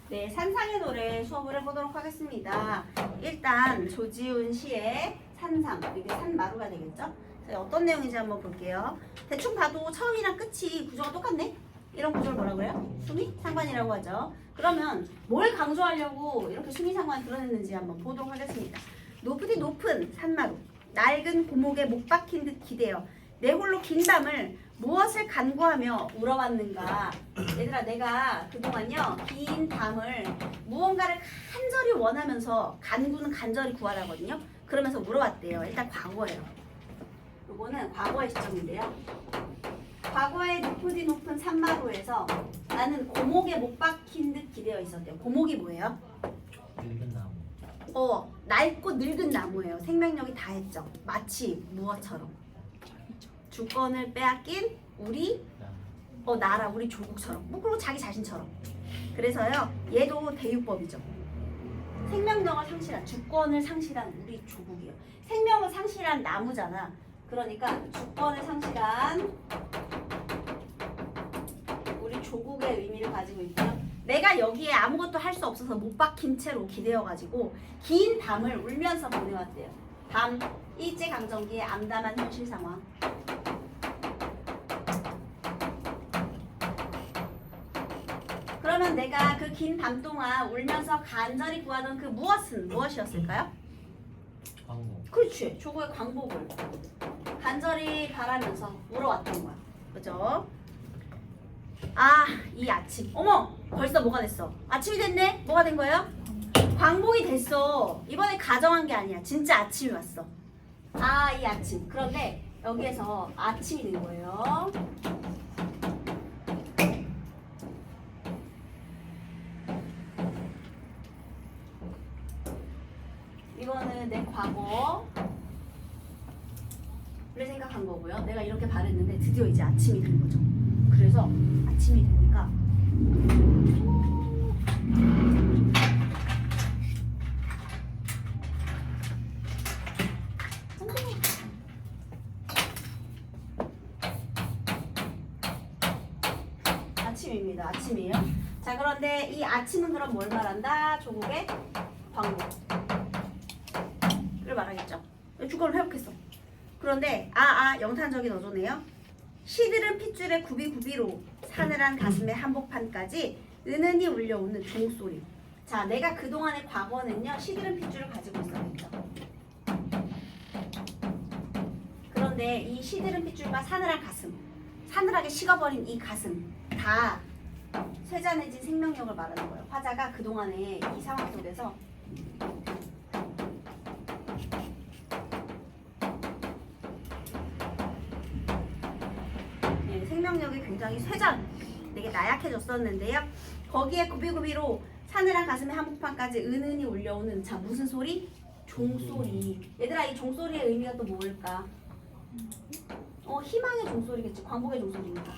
네, 산상의 노래 수업을 해보도록 하겠습니다. 일단 조지훈 시의 산상, 이게 산마루가 되겠죠? 자, 어떤 내용인지 한번 볼게요. 대충 봐도 처음이랑 끝이 구조가 똑같네? 이런 구조를 뭐라 그래요? 수미상관이라고 하죠. 그러면 뭘 강조하려고 이렇게 수미상관을 드러냈는지 한번 보도록 하겠습니다. 높으디 높은 산마루, 낡은 고목에 못 박힌 듯 기대어 내 홀로 긴 밤을 무엇을 간구하며 울어왔는가. 얘들아, 내가 그동안요 긴 밤을 무언가를 간절히 원하면서, 간구는 간절히 구하라거든요. 그러면서 물어왔대요. 일단 과거예요. 요거는 과거의 시점인데요. 과거의 높으디 높은 산마루에서 나는 고목에 못 박힌 듯 기대어 있었대요. 고목이 뭐예요? 늙은 나무. 낡고 늙은 나무예요. 생명력이 다했죠. 마치 무엇처럼? 주권을 빼앗긴 우리 나라, 우리 조국처럼. 그리고 자기 자신처럼. 그래서요, 얘도 대유법이죠. 생명력을 상실한, 주권을 상실한 우리 조국이요. 생명을 상실한 나무잖아. 그러니까 주권을 상실한 우리 조국의 의미를 가지고 있고요. 내가 여기에 아무것도 할 수 없어서 못 박힌 채로 기대어가지고 긴 밤을 울면서 보내왔대요. 밤, 일제강점기의 암담한 현실 상황. 그러면 내가 그 긴 밤 동안 울면서 간절히 구하던 그 무엇은 무엇이었을까요? 광고. 그렇지. 조국의 광복을 간절히 바라면서 울어왔던 거야. 그죠? 아, 이 아침. 어머! 벌써 뭐가 됐어? 아침이 됐네? 뭐가 된 거예요? 광복이 됐어. 이번에 가정한 게 아니야. 진짜 아침이 왔어. 아, 이 아침. 그런데 여기에서 아침이 된 거예요. 이거는 내 과거를 생각한 거고요. 내가 이렇게 바랬는데 드디어 이제 아침이 된 거죠. 그래서 아침이 되니까 아침입니다. 아침이에요. 자, 그런데 이 아침은 그럼 뭘 말한다? 조국의 광복을 말하겠죠. 주권을 회복했어. 그런데 영탄적인 어조네요. 시들은 핏줄에 구비구비로 사늘한 가슴의 한복판까지 은은히 울려오는 종소리. 자, 내가 그동안의 과거는요 시들은 핏줄을 가지고 있었겠죠. 그런데 이 시들은 핏줄과 사늘한 가슴, 사늘하게 식어버린 이 가슴 다 쇠잔해진 생명력을 말하는 거예요. 화자가 그동안의 이 상황 속에서 생명력이 굉장히 되게 나약해졌었는데요. 거기에 구비구비로 사늘한 가슴의 한복판까지 은은히 울려오는, 자, 무슨 소리? 종소리. 얘들아, 이 종소리의 의미가 또 뭘까? 희망의 종소리겠지. 광복의 종소리니까.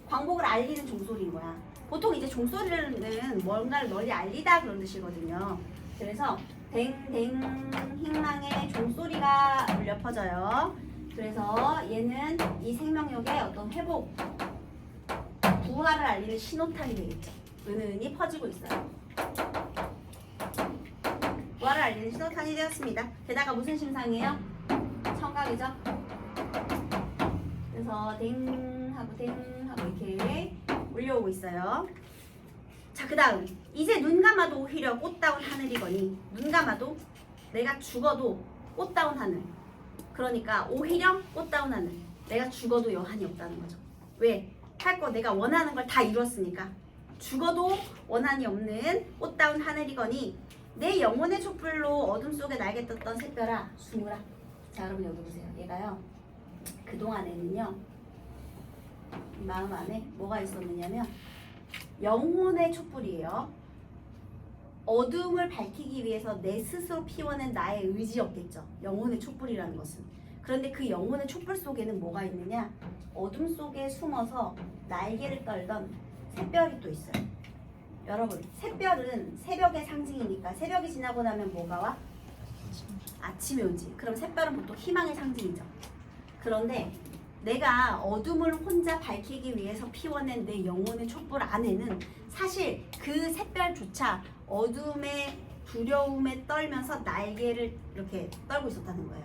광복을 알리는 종소리인 거야. 보통 이제 종소리는 뭔가를 널리 알리다 그런 뜻이거든요. 그래서 댕댕 희망의 종소리가 울려 퍼져요. 그래서 얘는 이 생명력의 어떤 회복, 부활을 알리는 신호탄이 되겠죠. 은은히 퍼지고 있어요. 부활을 알리는 신호탄이 되었습니다. 게다가 무슨 심상이에요? 청각이죠. 그래서 댕 하고 이렇게 울려오고 있어요. 자, 그 다음 이제 눈 감아도 오히려 꽃다운 하늘이거니, 눈 감아도 내가 죽어도 꽃다운 하늘. 그러니까 오히려 꽃다운 하늘. 내가 죽어도 여한이 없다는 거죠. 왜? 할 거 내가 원하는 걸 다 이뤘으니까. 죽어도 원한이 없는 꽃다운 하늘이거니 내 영혼의 촛불로 어둠 속에 날개 떴던 샛별아 숨으라. 자, 여러분 여기 보세요. 얘가요 그동안에는요 이 마음 안에 뭐가 있었느냐면 영혼의 촛불이에요. 어둠을 밝히기 위해서 내 스스로 피워낸 나의 의지였겠죠. 영혼의 촛불이라는 것은. 그런데 그 영혼의 촛불 속에는 뭐가 있느냐? 어둠 속에 숨어서 날개를 떨던 샛별이 또 있어요. 여러분, 샛별은 새벽의 상징이니까 새벽이 지나고 나면 뭐가 와? 아침이 오지. 그럼 샛별은 보통 희망의 상징이죠. 그런데 내가 어둠을 혼자 밝히기 위해서 피워낸 내 영혼의 촛불 안에는 사실 그 샛별조차 어둠의 두려움에 떨면서 날개를 이렇게 떨고 있었다는 거예요.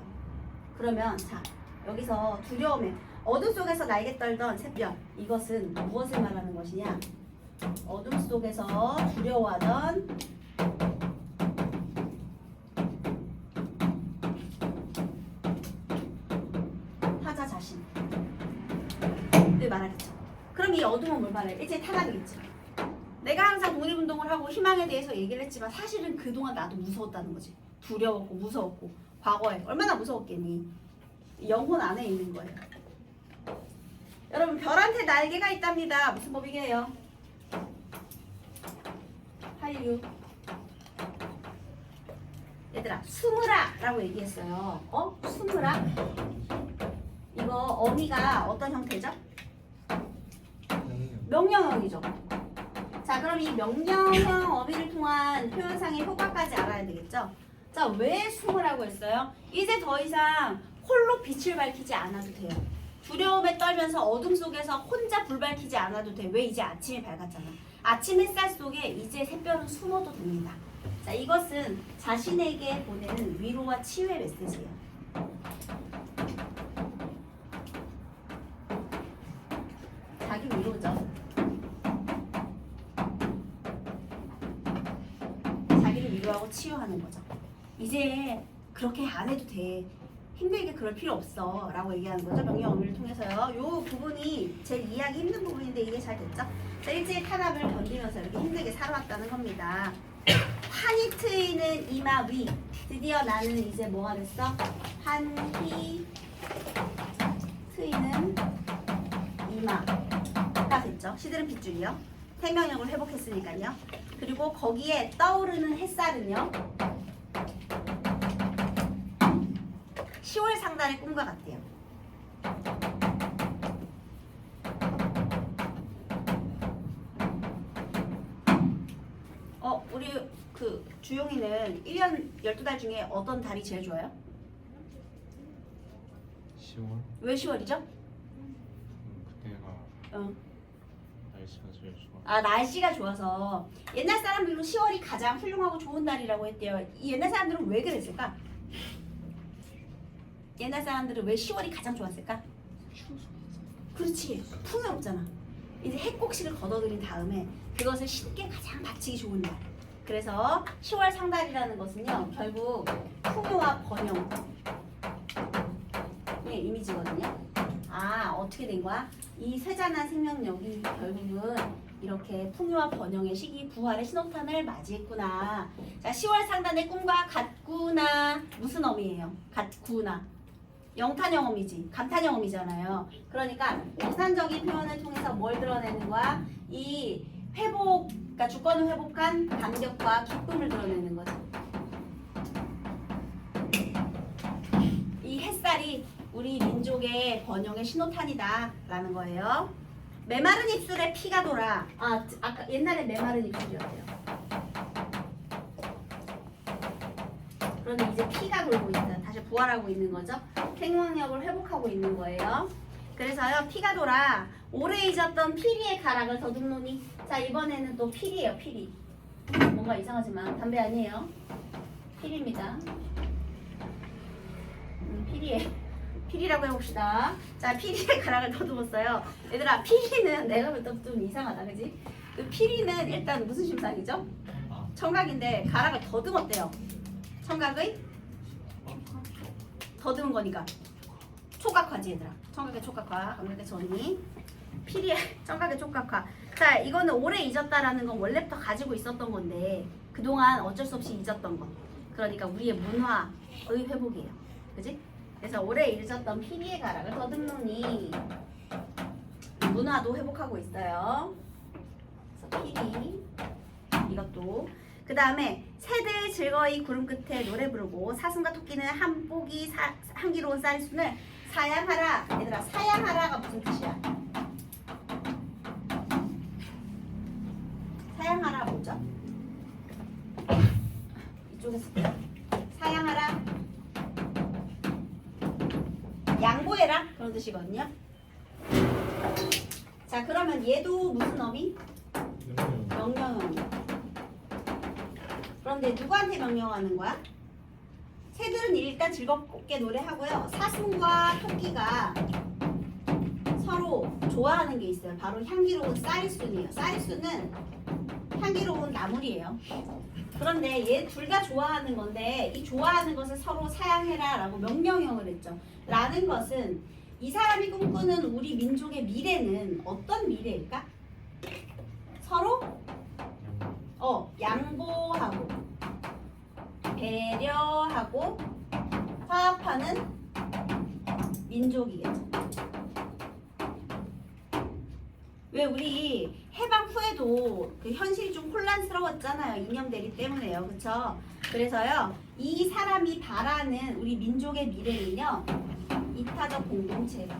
그러면 자 여기서 두려움에 어둠 속에서 날개 떨던 샛별 이것은 무엇을 말하는 것이냐? 어둠 속에서 두려워하던 화자 자신을 말하겠죠. 그럼 이 어둠은 뭘 말해? 일제 타락이겠죠. 내가 항상 독립운동을 하고 희망에 대해서 얘기를 했지만 사실은 그동안 나도 무서웠다는 거지. 두려웠고 무서웠고 과거에 얼마나 무서웠겠니? 영혼 안에 있는 거예요. 여러분 별한테 날개가 있답니다. 무슨 법이게요? 한류. 얘들아 숨으라 라고 얘기했어요. 숨으라. 이거 어미가 어떤 형태죠? 명령형이죠. 자 그럼 이 명령형 어미를 통한 표현상의 효과까지 알아야 되겠죠? 자 왜 숨으라고 했어요? 이제 더 이상 홀로 빛을 밝히지 않아도 돼요. 두려움에 떨면서 어둠 속에서 혼자 불 밝히지 않아도 돼. 왜? 이제 아침이 밝았잖아. 아침 햇살 속에 이제 샛별은 숨어도 됩니다. 자 이것은 자신에게 보내는 위로와 치유의 메시지예요. 자기 위로죠. 자기를 위로하고 치유하는 거죠. 이제 그렇게 안 해도 돼. 힘들게 그럴 필요 없어 라고 얘기하는 거죠. 명령 어미를 통해서요. 요 부분이 제일 이해하기 힘든 부분인데 이게 잘 됐죠? 자, 일제의 탄압을 견디면서 이렇게 힘들게 살아왔다는 겁니다. 환히 트이는 이마 위. 드디어 나는 이제 뭐가 됐어? 환히 트이는 이마가 됐죠. 시들은 빗줄이요. 생명력을 회복했으니까요. 그리고 거기에 떠오르는 햇살은요. 10월 상달의 꿈과 같대요. 우리 그 주용이는 1년 12달 중에 어떤 달이 제일 좋아요? 10월? 왜 10월이죠? 그때가 날씨가 제일 좋아. 아 날씨가 좋아서 옛날 사람들은 10월이 가장 훌륭하고 좋은 달이라고 했대요. 이 옛날 사람들은 왜 그랬을까? 옛날 사람들은 왜 10월이 가장 좋았을까? 그렇지 풍요롭잖아. 이제 핵곡식을 걷어들인 다음에 그것을 쉽게 가장 바치기 좋은 날. 그래서 10월 상달이라는 것은요 결국 풍요와 번영의 이미지거든요. 아 어떻게 된 거야? 이 쇠잔한 생명력이 결국은 이렇게 풍요와 번영의 시기 부활의 신호탄을 맞이했구나. 자 10월 상단의 꿈과 같구나. 무슨 어미예요? 같구나. 영탄형 어미지. 감탄형 어미잖아요. 그러니까 우산적인 표현을 통해서 뭘 드러내는 거야? 이 회복, 그러니까 주권을 회복한 감격과 기쁨을 드러내는 거죠. 이 햇살이 우리 민족의 번영의 신호탄이다 라는 거예요. 메마른 입술에 피가 돌아. 아까 옛날에 메마른 입술이었대요. 그런데 이제 피가 돌고 있다. 다시 부활하고 있는 거죠. 생명력을 회복하고 있는 거예요. 그래서요 피가 돌아 오래 잊었던 피리의 가락을 더듬노니. 자 이번에는 또 피리예요. 피리. 뭔가 이상하지만 담배 아니에요. 피리입니다. 피리에 피리라고 해봅시다. 자 피리의 가락을 더듬었어요. 얘들아 피리는 내가 볼 때 좀 이상하다 그지? 그 피리는 일단 무슨 심상이죠? 청각인데 가락을 더듬었대요. 청각의 더듬은 거니까 촉각화지 얘들아. 청각의 촉각화, 감각의 전이. 피리의 청각의 촉각화. 자 이거는 오래 잊었다라는 건 원래부터 가지고 있었던 건데 그동안 어쩔 수 없이 잊었던 거. 그러니까 우리의 문화의 회복이에요. 그지? 그래서 오래 잊었던 피리의 가락을 더듬노니 문화도 회복하고 있어요. 그래서 피리 이것도. 그 다음에 새들 즐거이 구름 끝에 노래 부르고 사슴과 토끼는 한 포기 향기로운 쌀순을 사양하라. 얘들아 사양하라가 무슨 뜻이야? 사양하라 뭐죠? 이쪽에서 사양하라 양보해라 그런 뜻이거든요. 자 그러면 얘도 무슨 어미? 명령. 명령어미. 그런데 누구한테 명령하는 거야? 새들은 일단 즐겁게 노래하고요. 사슴과 토끼가 서로 좋아하는 게 있어요. 바로 향기로운 쌀순이에요. 쌀순은 향기로운 나물이에요. 그런데 얘 둘 다 좋아하는 건데 이 좋아하는 것을 서로 사양해라 라고 명령형을 했죠. 라는 것은 이 사람이 꿈꾸는 우리 민족의 미래는 어떤 미래일까? 서로 양보하고 배려하고 화합하는 민족이겠죠. 왜 우리 해방 후에도 그 현실이 좀 혼란스러웠잖아요. 이념 대립 때문에요. 그쵸? 그래서요. 이 사람이 바라는 우리 민족의 미래는요. 이타적 공동체가.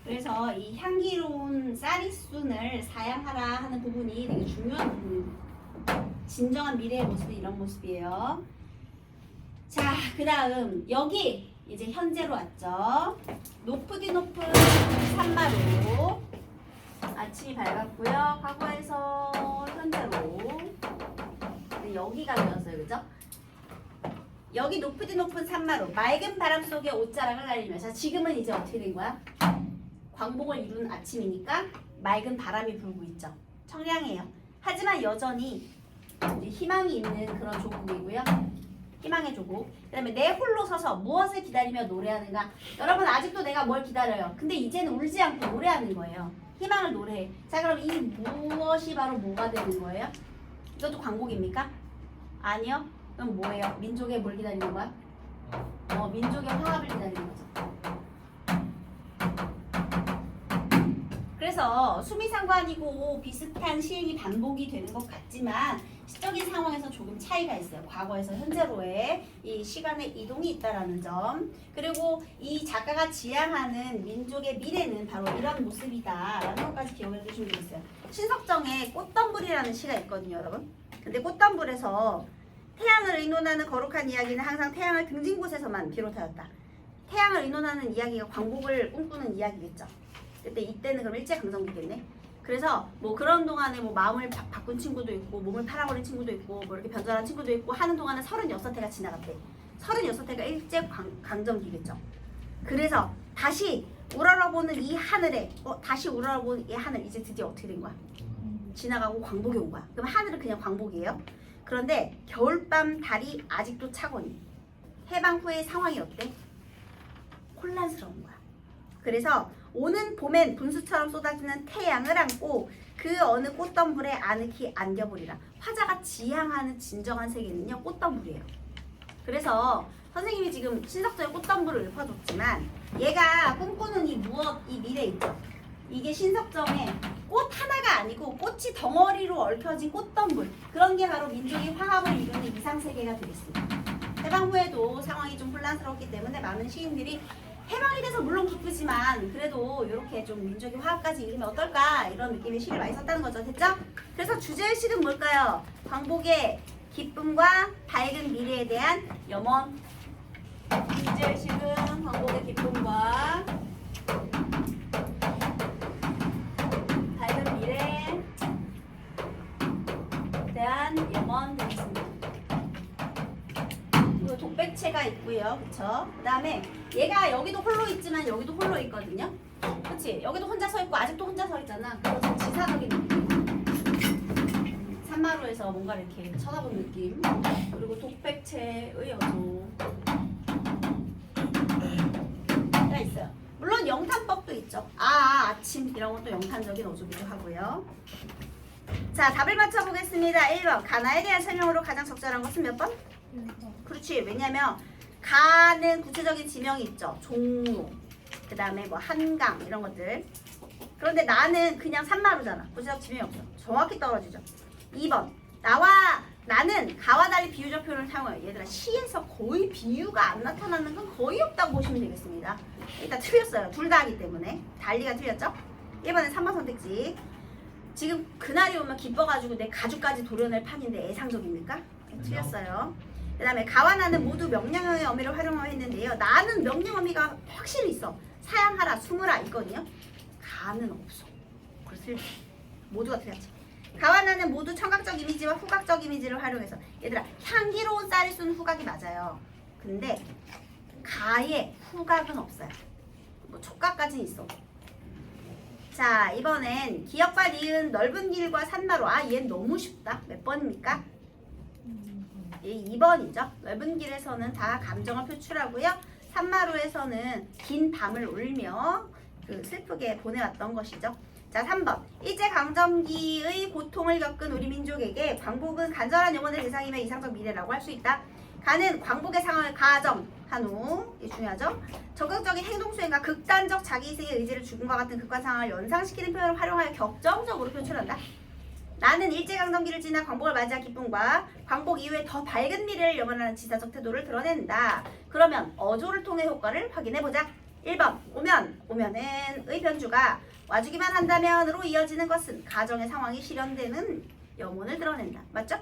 그래서 이 향기로운 쌀이순을 사양하라 하는 부분이 되게 중요한 부분입니다. 진정한 미래의 모습은 이런 모습이에요. 자, 그 다음 여기 이제 현재로 왔죠. 높으디 높은 산마루. 아침이 밝았고요. 과거에서 현재로. 여기가 되었어요. 그죠? 여기 높으디 높은 산마루. 맑은 바람 속에 옷자락을 날리면서 지금은 이제 어떻게 된 거야? 광복을 이룬 아침이니까 맑은 바람이 불고 있죠. 청량해요. 하지만 여전히 이제 희망이 있는 그런 조국이고요. 희망의 조국. 그 다음에 내 홀로 서서 무엇을 기다리며 노래하는가. 여러분 아직도 내가 뭘 기다려요. 근데 이제는 울지 않고 노래하는 거예요. 희망을 노래해. 자 그럼 이 무엇이 바로 뭐가 되는 거예요? 이것도 광복입니까? 아니요. 그럼 뭐예요? 민족의 뭘 기다리는 거야? 민족의 화합을 기다리는 거죠. 그래서 수미상관이고 비슷한 시행이 반복이 되는 것 같지만 시적인 상황에서 조금 차이가 있어요. 과거에서 현재로의 이 시간의 이동이 있다라는 점. 그리고 이 작가가 지향하는 민족의 미래는 바로 이런 모습이다라는 것까지 기억해 두시면 되겠어요. 신석정에 꽃덤불이라는 시가 있거든요, 여러분. 근데 꽃덤불에서 태양을 의논하는 거룩한 이야기는 항상 태양을 등진 곳에서만 비롯하였다. 태양을 의논하는 이야기가 광복을 꿈꾸는 이야기겠죠. 그때 이때는 그럼 일제강점기겠네. 그래서 뭐 그런 동안에 뭐 마음을 바꾼 친구도 있고 몸을 팔아버린 친구도 있고 뭐 이렇게 변절한 친구도 있고 하는 동안에 36해가 지나갔대. 36해가 일제강점기겠죠. 그래서 다시 우러러보는 이 하늘에 다시 우러러보는 이 하늘 이제 드디어 어떻게 된 거야? 지나가고 광복이 온 거야. 그럼 하늘은 그냥 광복이에요. 그런데 겨울밤 달이 아직도 차거니 해방 후의 상황이 어때? 혼란스러운 거야. 그래서 오는 봄엔 분수처럼 쏟아지는 태양을 안고 그 어느 꽃덤불에 아늑히 안겨보리라. 화자가 지향하는 진정한 세계는요 꽃덤불이에요. 그래서 선생님이 지금 신석정의 꽃덤불을 읊어줬지만 얘가 꿈꾸는 이 미래 있죠. 이게 신석정의 꽃 하나가 아니고 꽃이 덩어리로 얽혀진 꽃덤불. 그런 게 바로 민족의 화합을 이루는 이상세계가 되겠습니다. 해방 후에도 상황이 좀 혼란스럽기 때문에 많은 시인들이 해방이 돼서 물론 기쁘지만 그래도 이렇게 좀 민족의 화합까지 이루면 어떨까 이런 느낌의 시를 많이 썼다는 거죠. 됐죠? 그래서 주제의식은 뭘까요? 광복의 기쁨과 밝은 미래에 대한 염원. 주제의식은 광복의 기쁨과 밝은 미래에 대한 염원 되겠습니다. 독백체가 있고요. 그쵸? 그 다음에 얘가 여기도 홀로 있지만 여기도 홀로 있거든요. 그치? 여기도 혼자 서 있고 아직도 혼자 서 있잖아. 그래서 지사적인 느낌. 산마루에서 뭔가 이렇게 쳐다본 느낌. 그리고 독백체의 어조 가 있어요. 물론 영탄법도 있죠. 아침 이런 것도 영탄적인 어조기도 하고요. 자, 답을 맞춰보겠습니다. 1번 가나에 대한 설명으로 가장 적절한 것은 몇 번? 그렇지. 왜냐면 가는 구체적인 지명이 있죠. 종로, 그 다음에 뭐 한강 이런 것들. 그런데 나는 그냥 산마루잖아. 구체적 지명이 없어. 정확히 떨어지죠. 2번 나는 가와 달리 비유적 표현을 사용해요. 얘들아 시에서 거의 비유가 안 나타나는 건 거의 없다고 보시면 되겠습니다. 일단 틀렸어요. 둘 다 하기 때문에 달리가 틀렸죠. 1번은 3번 선택지. 지금 그날이 오면 기뻐가지고 내 가죽까지 도려낼 판인데 애상적입니까? 틀렸어요. 그 다음에 가와 나는 모두 명령형의 어미를 활용했는데요. 나는 명령 어미가 확실히 있어. 사양하라, 숨으라 있거든요. 가는 없어. 그래서 모두가 틀렸지. 가와 나는 모두 청각적 이미지와 후각적 이미지를 활용해서 얘들아 향기로운 쌀을 쓴 후각이 맞아요. 근데 가에 후각은 없어요. 뭐 촉각까지는 있어. 자 이번엔 기역과 니은 넓은 길과 산마루. 아 얘는 너무 쉽다. 몇 번입니까? 2번이죠. 넓은 길에서는 다 감정을 표출하고요. 산마루에서는 긴 밤을 울며 그 슬프게 보내왔던 것이죠. 자 3번 일제강점기의 고통을 겪은 우리 민족에게 광복은 간절한 영혼의 대상이며 이상적 미래라고 할 수 있다. 가는 광복의 상황을 가정한 후, 이게 중요하죠. 적극적인 행동 수행과 극단적 자기이식의 의지를 죽음과 같은 극한 상황을 연상시키는 표현을 활용하여 격정적으로 표출한다. 나는 일제강점기를 지나 광복을 맞이한 기쁨과 광복 이후에 더 밝은 미래를 염원하는 지사적 태도를 드러낸다. 그러면 어조를 통해 효과를 확인해보자. 1번 오면은 의 변주가 와주기만 한다면으로 이어지는 것은 가정의 상황이 실현되는 염원을 드러낸다. 맞죠?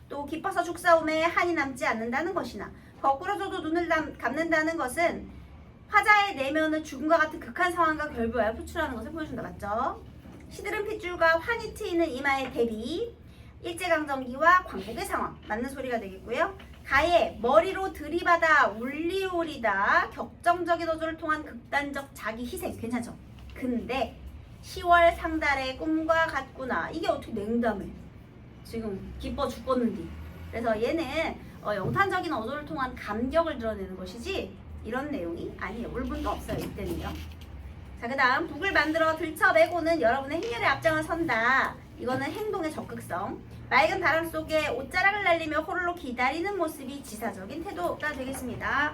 또 기뻐서 죽사움에 한이 남지 않는다는 것이나 거꾸로져도 눈을 감는다는 것은 화자의 내면을 죽음과 같은 극한 상황과 결부하여 표출하는 것을 보여준다. 맞죠? 시들은 핏줄과 환히 트이는 이마의 대비, 일제강점기와 광복의 상황 맞는 소리가 되겠고요. 가에 머리로 들이받아 울리오리다 격정적인 어조를 통한 극단적 자기 희생 괜찮죠? 근데 10월 상달의 꿈과 같구나. 이게 어떻게 냉담해? 지금 기뻐 죽겠는데. 그래서 얘는 영탄적인 어조를 통한 감격을 드러내는 것이지 이런 내용이 아니에요. 울분도 없어요. 이때는요. 자, 그 다음 북을 만들어 들쳐매고는 여러분의 행렬의 앞장을 선다. 이거는 행동의 적극성. 맑은 바람 속에 옷자락을 날리며 호로로 기다리는 모습이 지사적인 태도가 되겠습니다.